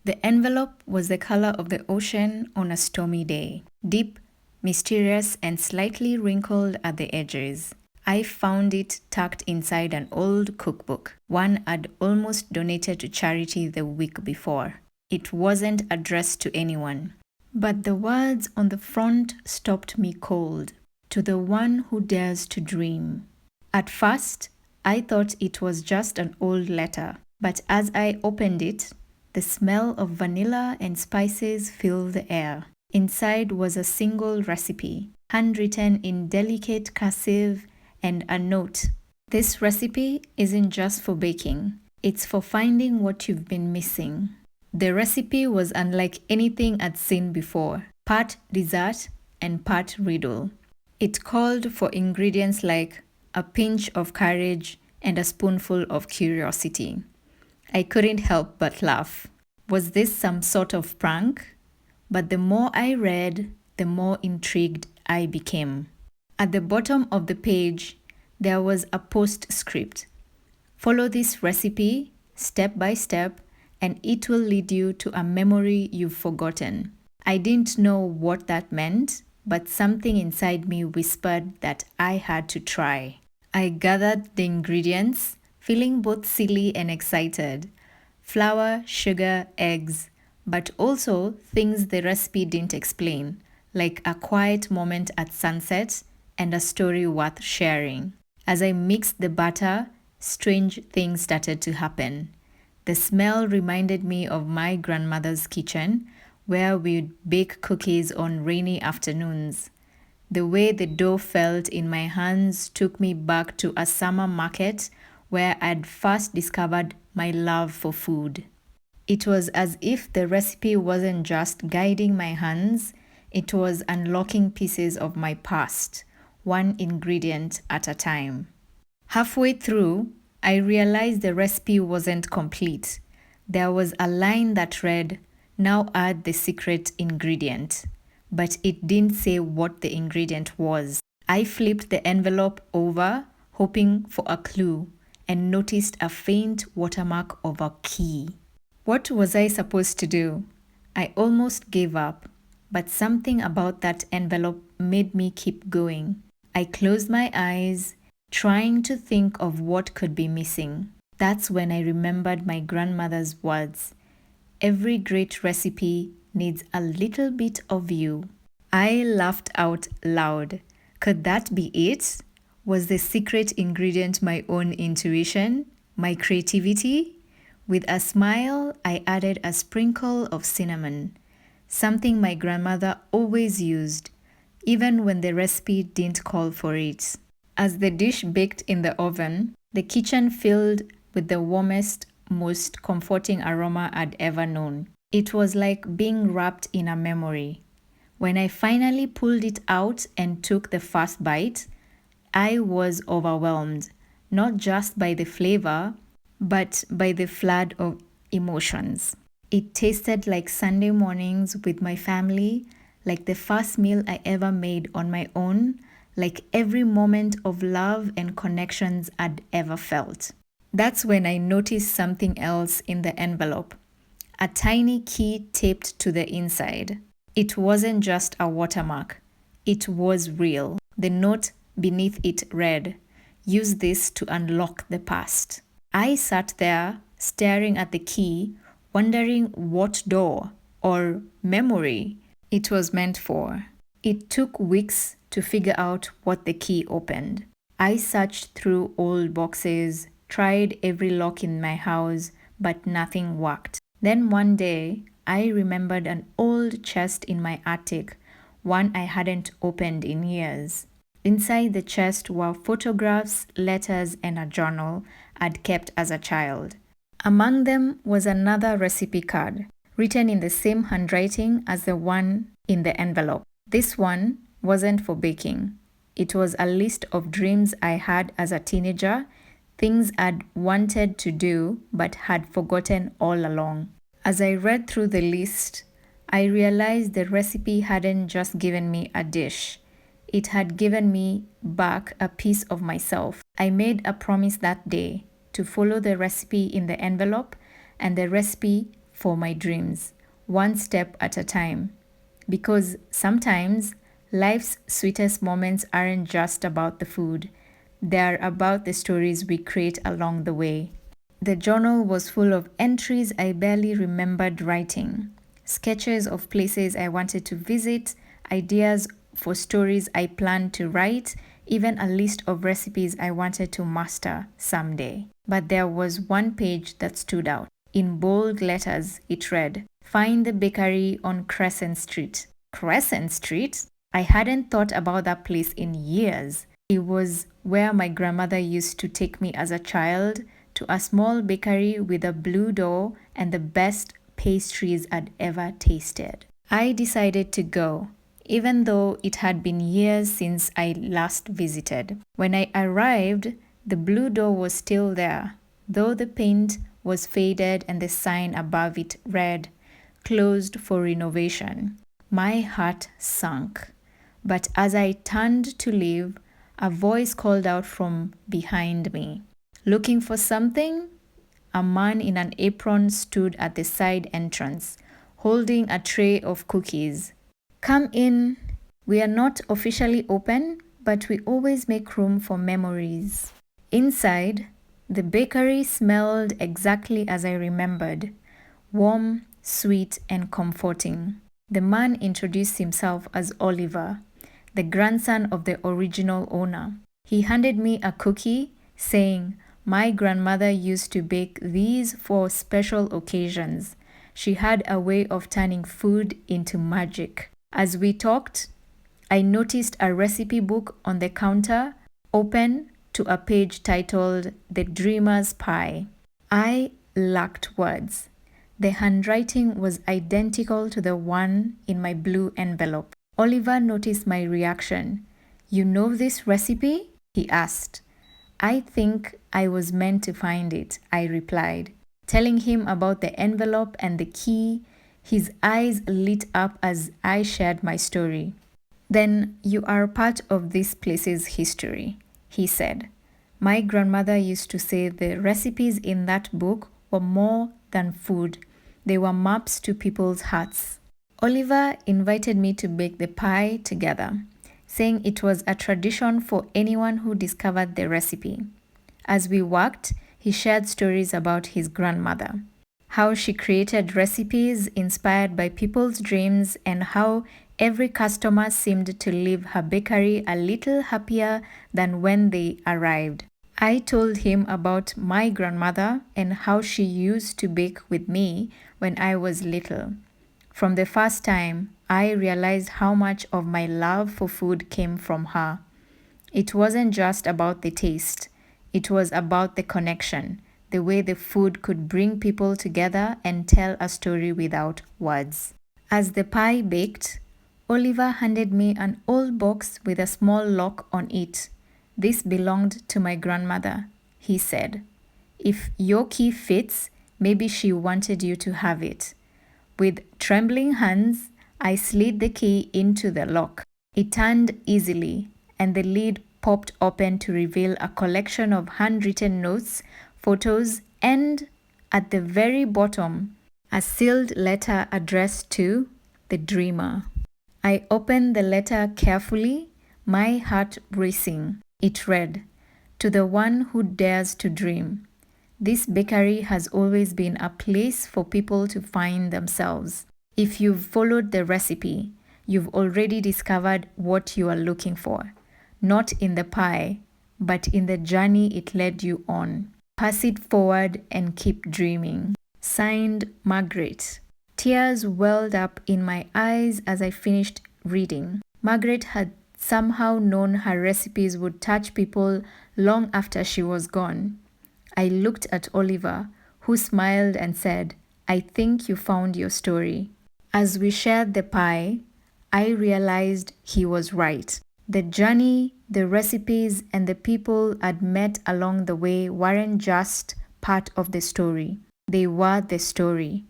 The envelope was the color of the ocean on a stormy day, deep, mysterious, and slightly wrinkled at the edges. I found it tucked inside an old cookbook, one I'd almost donated to charity the week before. It wasn't addressed to anyone, but the words on the front stopped me cold. To the one who dares to dream. At first, I thought it was just an old letter, but as I opened it, the smell of vanilla and spices filled the air. Inside was a single recipe, handwritten in delicate cursive, and a note. This recipe isn't just for baking, it's for finding what you've been missing. The recipe was unlike anything I'd seen before, part dessert and part riddle. It called for ingredients like a pinch of courage and a spoonful of curiosity. I couldn't help but laugh. Was this some sort of prank? But the more I read, the more intrigued I became. At the bottom of the page, there was a postscript. Follow this recipe step by step, and it will lead you to a memory you've forgotten. I didn't know what that meant, but something inside me whispered that I had to try. I gathered the ingredients, feeling both silly and excited. Flour, sugar, eggs, but also things the recipe didn't explain, like a quiet moment at sunset and a story worth sharing. As I mixed the batter, strange things started to happen. The smell reminded me of my grandmother's kitchen, where we'd bake cookies on rainy afternoons. The way the dough felt in my hands took me back to a summer market where I'd first discovered my love for food. It was as if the recipe wasn't just guiding my hands, it was unlocking pieces of my past, one ingredient at a time. Halfway through, I realized the recipe wasn't complete. There was a line that read, "Now add the secret ingredient," but it didn't say what the ingredient was. I flipped the envelope over, hoping for a clue, and noticed a faint watermark of a key. What was I supposed to do? I almost gave up, but something about that envelope made me keep going. I closed my eyes, trying to think of what could be missing. That's when I remembered my grandmother's words. Every great recipe needs a little bit of you. I laughed out loud. Could that be it? Was the secret ingredient my own intuition? My creativity? With a smile, I added a sprinkle of cinnamon, something my grandmother always used, even when the recipe didn't call for it. As the dish baked in the oven, the kitchen filled with the warmest, most comforting aroma I'd ever known. It was like being wrapped in a memory. When I finally pulled it out and took the first bite, I was overwhelmed, not just by the flavor, but by the flood of emotions. It tasted like Sunday mornings with my family, like the first meal I ever made on my own, like every moment of love and connections I'd ever felt. That's when I noticed something else in the envelope. A tiny key taped to the inside. It wasn't just a watermark. It was real. The note beneath it read, "Use this to unlock the past." I sat there, staring at the key, wondering what door or memory it was meant for. It took weeks to figure out what the key opened. I searched through old boxes, tried every lock in my house, but nothing worked. Then one day, I remembered an old chest in my attic, one I hadn't opened in years. Inside the chest were photographs, letters, and a journal I'd kept as a child. Among them was another recipe card, written in the same handwriting as the one in the envelope. This one wasn't for baking. It was a list of dreams I had as a teenager, things I'd wanted to do but had forgotten all along. As I read through the list, I realized the recipe hadn't just given me a dish. It had given me back a piece of myself. I made a promise that day to follow the recipe in the envelope, and the recipe for my dreams, one step at a time. Because sometimes life's sweetest moments aren't just about the food, they're about the stories we create along the way. The journal was full of entries I barely remembered writing, sketches of places I wanted to visit, ideas for stories I planned to write, even a list of recipes I wanted to master someday. But there was one page that stood out. In bold letters, it read, "Find the bakery on Crescent Street." Crescent Street? I hadn't thought about that place in years. It was where my grandmother used to take me as a child, to a small bakery with a blue door and the best pastries I'd ever tasted. I decided to go, even though it had been years since I last visited. When I arrived, the blue door was still there, though the paint was faded and the sign above it read, "Closed for renovation." My heart sank. But as I turned to leave, a voice called out from behind me. "Looking for something?" A man in an apron stood at the side entrance, holding a tray of cookies. "Come in. We are not officially open, but we always make room for memories." Inside, the bakery smelled exactly as I remembered, warm, sweet, and comforting. The man introduced himself as Oliver, the grandson of the original owner. He handed me a cookie, saying, "My grandmother used to bake these for special occasions. She had a way of turning food into magic." As we talked, I noticed a recipe book on the counter, open to a page titled "The Dreamer's Pie." I lacked words. The handwriting was identical to the one in my blue envelope. Oliver noticed my reaction. "You know this recipe?" he asked. "I think I was meant to find it," I replied. Telling him about the envelope and the key, his eyes lit up as I shared my story. "Then you are part of this place's history," he said. "My grandmother used to say the recipes in that book were more than food. They were maps to people's hearts." Oliver invited me to bake the pie together, saying it was a tradition for anyone who discovered the recipe. As we worked, he shared stories about his grandmother, how she created recipes inspired by people's dreams, and how every customer seemed to leave her bakery a little happier than when they arrived. I told him about my grandmother and how she used to bake with me when I was little. From the first time, I realized how much of my love for food came from her. It wasn't just about the taste. It was about the connection, the way the food could bring people together and tell a story without words. As the pie baked, Oliver handed me an old box with a small lock on it. "This belonged to my grandmother," he said. "If your key fits, maybe she wanted you to have it." With trembling hands, I slid the key into the lock. It turned easily, and the lid popped open to reveal a collection of handwritten notes, photos, and, at the very bottom, a sealed letter addressed to the dreamer. I opened the letter carefully, my heart racing. It read, "To the one who dares to dream. This bakery has always been a place for people to find themselves. If you've followed the recipe, you've already discovered what you are looking for. Not in the pie, but in the journey it led you on. Pass it forward and keep dreaming." Signed, Margaret. Tears welled up in my eyes as I finished reading. Margaret had somehow known her recipes would touch people long after she was gone. I looked at Oliver, who smiled and said, "I think you found your story." As we shared the pie, I realized he was right. The journey, the recipes, and the people I'd met along the way weren't just part of the story. They were the story.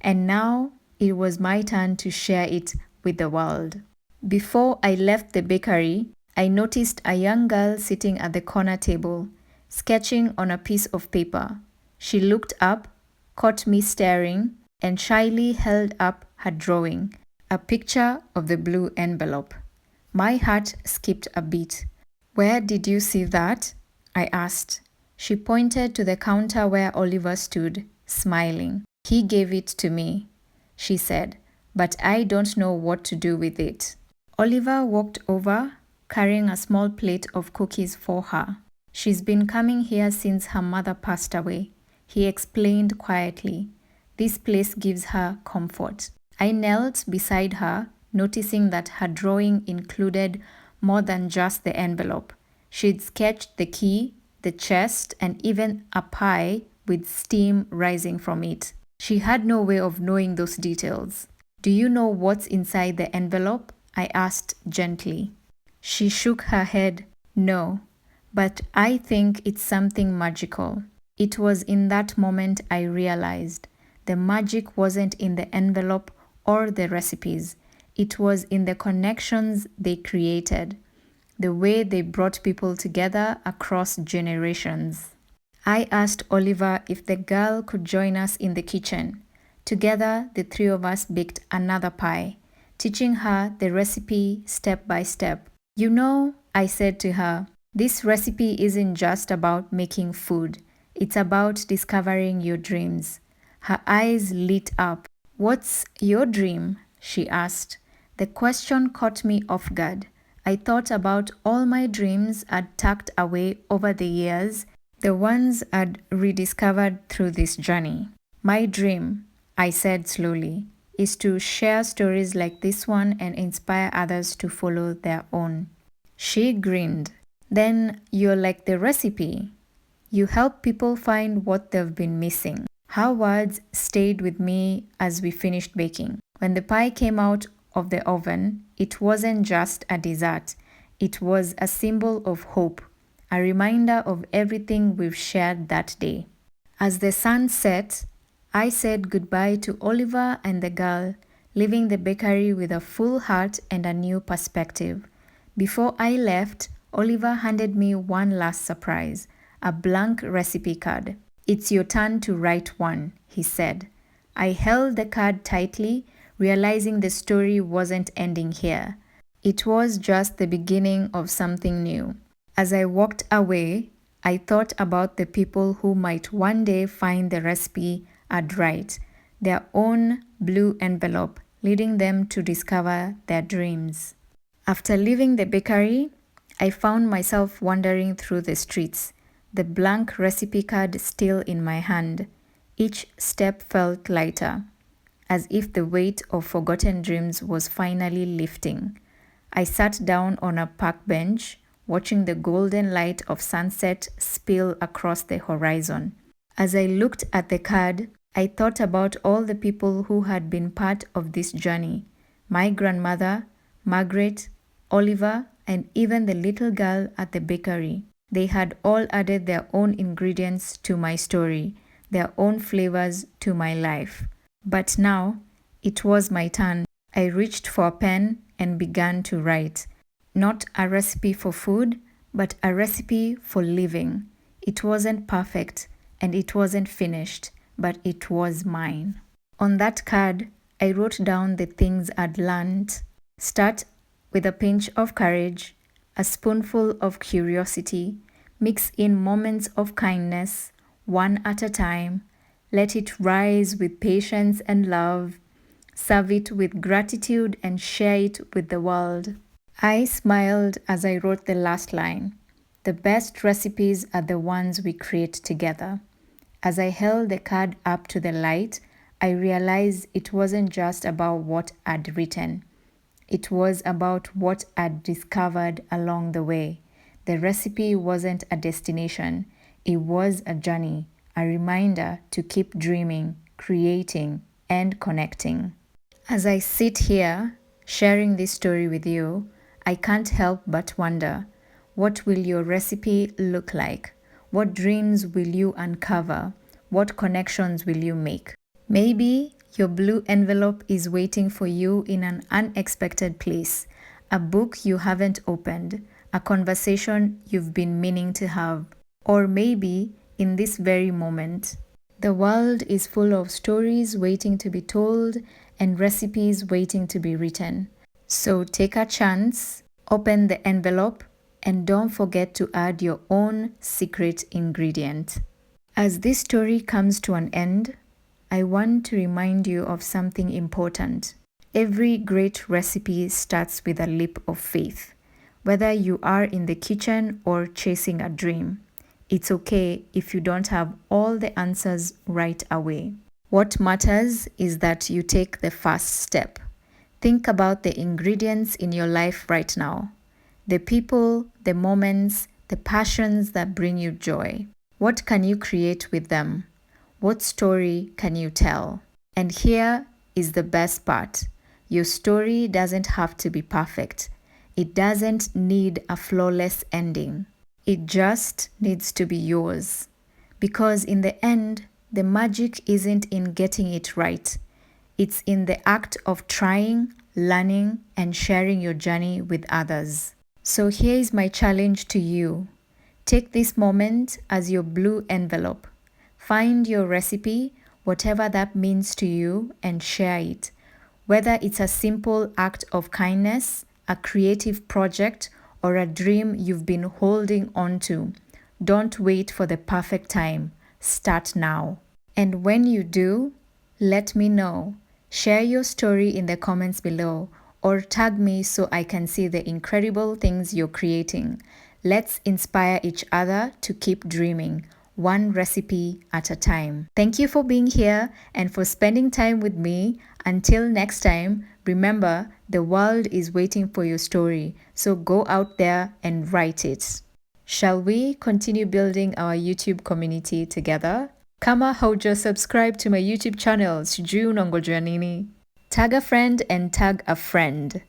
And now it was my turn to share it with the world. Before I left the bakery, I noticed a young girl sitting at the corner table, sketching on a piece of paper. She looked up, caught me staring, and shyly held up her drawing, a picture of the blue envelope. My heart skipped a beat. "Where did you see that?" I asked. She pointed to the counter where Oliver stood, smiling. "He gave it to me," she said, "but I don't know what to do with it." Oliver walked over, carrying a small plate of cookies for her. "She's been coming here since her mother passed away," he explained quietly. "This place gives her comfort." I knelt beside her, noticing that her drawing included more than just the envelope. She'd sketched the key, the chest, and even a pie with steam rising from it. She had no way of knowing those details. "Do you know what's inside the envelope?" I asked gently. She shook her head. "No, but I think it's something magical." It was in that moment I realized the magic wasn't in the envelope or the recipes. It was in the connections they created, the way they brought people together across generations. I asked Oliver if the girl could join us in the kitchen. Together, the three of us baked another pie, teaching her the recipe step by step. "You know," I said to her, "this recipe isn't just about making food. It's about discovering your dreams." Her eyes lit up. "What's your dream?" she asked. The question caught me off guard. I thought about all my dreams I'd tucked away over the years, the ones I'd rediscovered through this journey. "My dream," I said slowly, "is to share stories like this one and inspire others to follow their own." She grinned. "Then you're like the recipe. You help people find what they've been missing." Her words stayed with me as we finished baking. When the pie came out of the oven, it wasn't just a dessert. It was a symbol of hope, a reminder of everything we've shared that day. As the sun set, I said goodbye to Oliver and the girl, leaving the bakery with a full heart and a new perspective. Before I left, Oliver handed me one last surprise, a blank recipe card. "It's your turn to write one," he said. I held the card tightly, realizing the story wasn't ending here. It was just the beginning of something new. As I walked away, I thought about the people who might one day find the recipe I'd write, their own blue envelope, leading them to discover their dreams. After leaving the bakery, I found myself wandering through the streets, the blank recipe card still in my hand. Each step felt lighter, as if the weight of forgotten dreams was finally lifting. I sat down on a park bench, watching the golden light of sunset spill across the horizon. As I looked at the card, I thought about all the people who had been part of this journey. My grandmother, Margaret, Oliver, and even the little girl at the bakery. They had all added their own ingredients to my story, their own flavors to my life. But now, it was my turn. I reached for a pen and began to write. Not a recipe for food, but a recipe for living. It wasn't perfect, and it wasn't finished, but it was mine. On that card, I wrote down the things I'd learned. Start with a pinch of courage, a spoonful of curiosity, mix in moments of kindness, one at a time. Let it rise with patience and love. Serve it with gratitude and share it with the world. I smiled as I wrote the last line. The best recipes are the ones we create together. As I held the card up to the light, I realized it wasn't just about what I'd written. It was about what I'd discovered along the way. The recipe wasn't a destination, it was a journey, a reminder to keep dreaming, creating, and connecting. As I sit here, sharing this story with you, I can't help but wonder, what will your recipe look like? What dreams will you uncover? What connections will you make? Maybe your blue envelope is waiting for you in an unexpected place, a book you haven't opened, a conversation you've been meaning to have, or maybe in this very moment. The world is full of stories waiting to be told and recipes waiting to be written. So take a chance, open the envelope, and don't forget to add your own secret ingredient. As this story comes to an end, I want to remind you of something important. Every great recipe starts with a leap of faith. Whether you are in the kitchen or chasing a dream, it's okay if you don't have all the answers right away. What matters is that you take the first step. Think about the ingredients in your life right now. The people, the moments, the passions that bring you joy. What can you create with them? What story can you tell? And here is the best part. Your story doesn't have to be perfect. It doesn't need a flawless ending. It just needs to be yours. Because in the end, the magic isn't in getting it right. It's in the act of trying, learning, and sharing your journey with others. So here is my challenge to you. Take this moment as your blue envelope. Find your recipe, whatever that means to you, and share it. Whether it's a simple act of kindness, a creative project, or a dream you've been holding on to, don't wait for the perfect time. Start now. And when you do, let me know. Share your story in the comments below or tag me so I can see the incredible things you're creating. Let's inspire each other to keep dreaming, one recipe at a time. Thank you for being here and for spending time with me. Until next time, remember, the world is waiting for your story, so go out there and write it. Shall we continue building our YouTube community together? Kama hauja subscribe to my YouTube channel, sijui unangoja nini? Tag a friend and tag a friend.